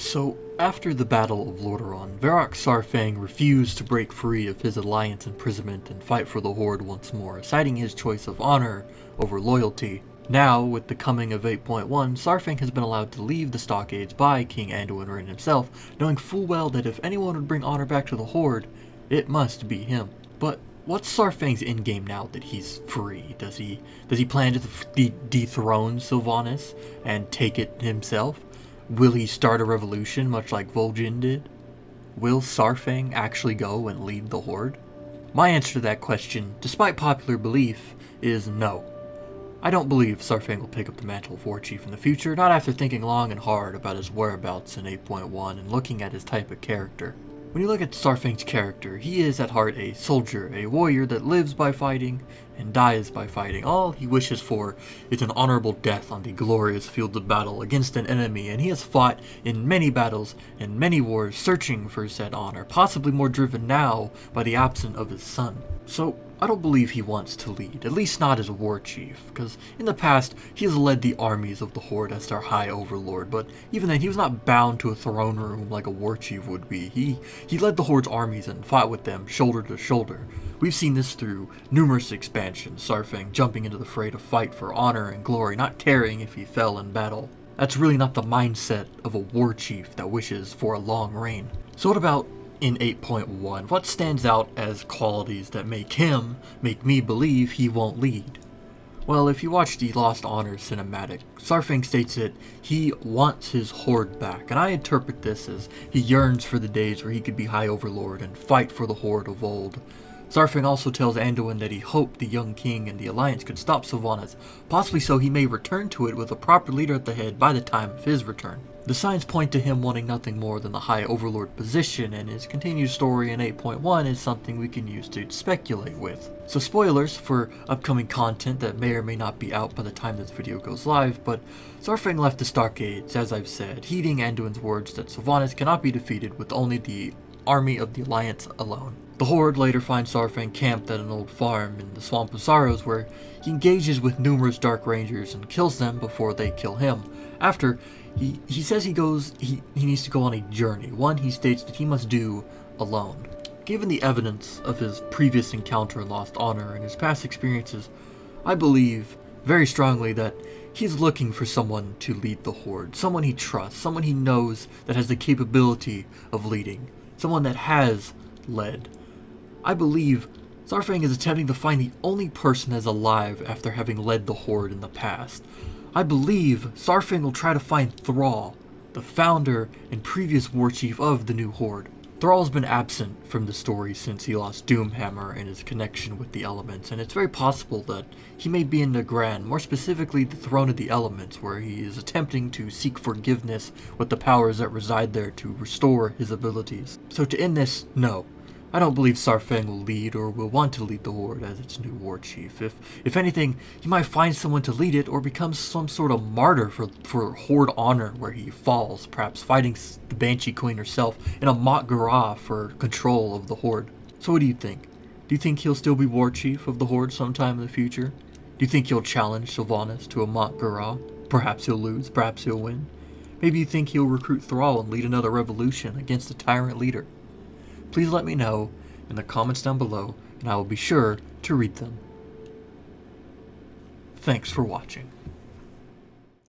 So, after the Battle of Lordaeron, Varok Saurfang refused to break free of his Alliance imprisonment and fight for the Horde once more, citing his choice of honor over loyalty. Now, with the coming of 8.1, Saurfang has been allowed to leave the Stockades by King Anduin himself, knowing full well that if anyone would bring honor back to the Horde, it must be him. But what's Saurfang's endgame now that he's free? Does he plan to dethrone Sylvanas and take it himself? Will he start a revolution much like Vol'jin did? Will Saurfang actually go and lead the Horde? My answer to that question, despite popular belief, is no. I don't believe Saurfang will pick up the mantle of Warchief in the future, not after thinking long and hard about his whereabouts in 8.1 and looking at his type of character. When you look at Saurfang's character, he is at heart a soldier, a warrior that lives by fighting and dies by fighting. All he wishes for is an honorable death on the glorious fields of battle against an enemy, and he has fought in many battles and many wars searching for said honor, possibly more driven now by the absence of his son. So, I don't believe he wants to lead, at least not as a Warchief, because in the past he has led the armies of the Horde as their High Overlord, but even then he was not bound to a throne room like a Warchief would be. He led the Horde's armies and fought with them shoulder to shoulder. We've seen this through numerous expansions, Saurfang jumping into the fray to fight for honor and glory, not caring if he fell in battle. That's really not the mindset of a Warchief that wishes for a long reign. So what about in 8.1, what stands out as qualities that make me believe he won't lead? Well, if you watch the Lost Honor cinematic, Saurfang states that he wants his Horde back, and I interpret this as he yearns for the days where he could be High Overlord and fight for the Horde of old. Saurfang also tells Anduin that he hoped the young king and the Alliance could stop Sylvanas, possibly so he may return to it with a proper leader at the head by the time of his return. The signs point to him wanting nothing more than the High Overlord position, and his continued story in 8.1 is something we can use to speculate with. So spoilers for upcoming content that may or may not be out by the time this video goes live, but Saurfang left the Stockades, as I've said, heeding Anduin's words that Sylvanas cannot be defeated with only the army of the Alliance alone. The Horde later finds Saurfang camped at an old farm in the Swamp of Sorrows, where he engages with numerous Dark Rangers and kills them before they kill him. After, he says he needs to go on a journey, one he states that he must do alone. Given the evidence of his previous encounter in Lost Honor and his past experiences, I believe very strongly that he's looking for someone to lead the Horde, someone he trusts, someone he knows that has the capability of leading, someone that has led. I believe Saurfang is attempting to find the only person that's alive after having led the Horde in the past. I believe Saurfang will try to find Thrall, the founder and previous Warchief of the new Horde. Thrall's been absent from the story since he lost Doomhammer and his connection with the Elements, and it's very possible that he may be in Nagran, more specifically the Throne of the Elements, where he is attempting to seek forgiveness with the powers that reside there to restore his abilities. So to end this, no. I don't believe Saurfang will lead or will want to lead the Horde as its new Warchief. If anything, he might find someone to lead it or become some sort of martyr for Horde honor where he falls, perhaps fighting the Banshee Queen herself in a mock Garah for control of the Horde. So what do you think? Do you think he'll still be Warchief of the Horde sometime in the future? Do you think he'll challenge Sylvanas to a mock Garah? Perhaps he'll lose, perhaps he'll win. Maybe you think he'll recruit Thrall and lead another revolution against the tyrant leader. Please let me know in the comments down below, and I will be sure to read them. Thanks for watching.